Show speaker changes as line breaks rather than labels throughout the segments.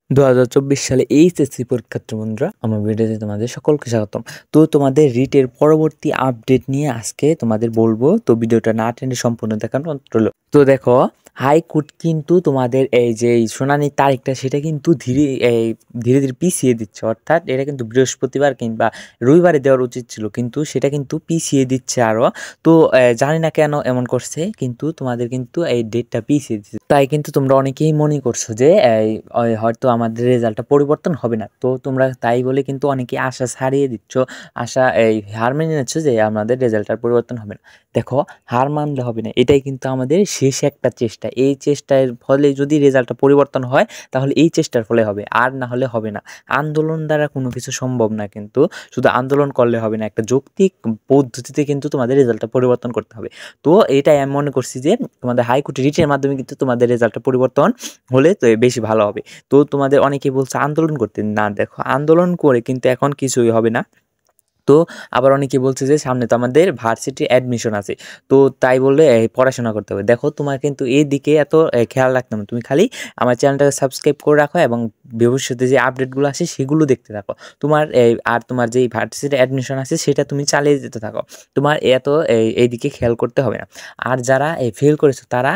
2024 সালে এইচএসসি পরীক্ষার্থী বন্ধুরা, আমার ভিডিওতে তোমাদের সকলকে স্বাগতম। তো তোমাদের রিটের পরবর্তী আপডেট নিয়ে আজকে তোমাদের বলবো, তো ভিডিওটা না টেনে সম্পূর্ণ দেখানো অনুরোধ রইলো। তো দেখো, হাইকোর্ট কিন্তু তোমাদের এই যে শুনানির তারিখটা সেটা কিন্তু ধীরে ধীরে পিছিয়ে দিচ্ছে, অর্থাৎ এটা কিন্তু বৃহস্পতিবার কিংবা রবিবারে দেওয়ার উচিত ছিল, কিন্তু সেটা কিন্তু পিছিয়ে দিচ্ছে আরও। তো জানি না কেন এমন করছে, কিন্তু তোমাদের কিন্তু এই ডেটটা পিছিয়ে দিচ্ছে। তাই কিন্তু তোমরা অনেকেই মনে করছো যে হয়তো আমাদের রেজাল্টটা পরিবর্তন হবে না। তো তোমরা তাই বলে কিন্তু অনেকেই আশা ছাড়িয়ে দিচ্ছ, হার মেনে নিচ্ছ যে আমাদের রেজাল্টটার পরিবর্তন হবে না। দেখো, হার মানলে হবে না, এটাই কিন্তু আমাদের শেষ একটা চেষ্টা। এই চেষ্টার ফলে যদি রেজাল্টটা পরিবর্তন হয় তাহলে এই চেষ্টার ফলে হবে, আর না হলে হবে না। আন্দোলন দ্বারা কোনো কিছু সম্ভব না, কিন্তু শুধু আন্দোলন করলে হবে না, একটা যৌক্তিক পদ্ধতিতে কিন্তু তোমাদের রেজাল্টটা পরিবর্তন করতে হবে। তো এটাই আমি মনে করছি যে তোমাদের হাইকোর্টে রিটের মাধ্যমে কিন্তু তোমাদের রেজাল্টটা পরিবর্তন হলে তো বেশি ভালো হবে। তো তোমাদের অনেকেই বলছে আন্দোলন করতে, না দেখো, আন্দোলন করে কিন্তু এখন কিছুই হবে না। তো আবার অনেকে বলছে যে সামনে তো আমাদের ভার্সিটি অ্যাডমিশন আছে, তো তাই বললে পড়াশোনা করতে হবে। দেখো, তোমার কিন্তু এই দিকে এত খেয়াল রাখতে হবে, তুমি খালি আমার চ্যানেলটাকে সাবস্ক্রাইব করে রাখো এবং ভবিষ্যতে যে আপডেটগুলো আসে সেগুলো দেখতে থাকো। তোমার যেই ভার্সিটি অ্যাডমিশন আছে সেটা তুমি চালিয়ে যেতে থাকো, তোমার এত এইদিকে খেয়াল করতে হবে না। আর যারা ফেল করেছো তারা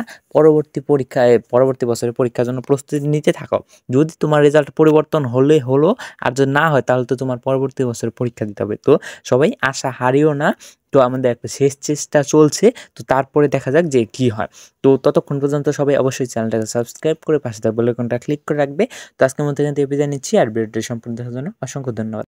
পরবর্তী বছরের পরীক্ষার জন্য প্রস্তুতি নিতে থাকো। যদি তোমার রেজাল্ট পরিবর্তন হলে হলো, আর যদি না হয় তাহলে তো তোমার পরবর্তী বছর পরীক্ষা দিতে হবে। তো সবাই আশা হারিও না। তো আমাদের একটা শেষ চেষ্টা চলছে, তো তারপরে দেখা যাক যে কি হয়। তো ততক্ষণ পর্যন্ত সবাই অবশ্যই চ্যানেলটাকে সাবস্ক্রাইব করে পাশে থাকা বেল আইকনটা ক্লিক করে রাখবে। তো আজকের মতো এখান থেকে বিদায় নিচ্ছি, আর ভিডিওটি সম্পূর্ণ দেখার জন্য অসংখ্য ধন্যবাদ।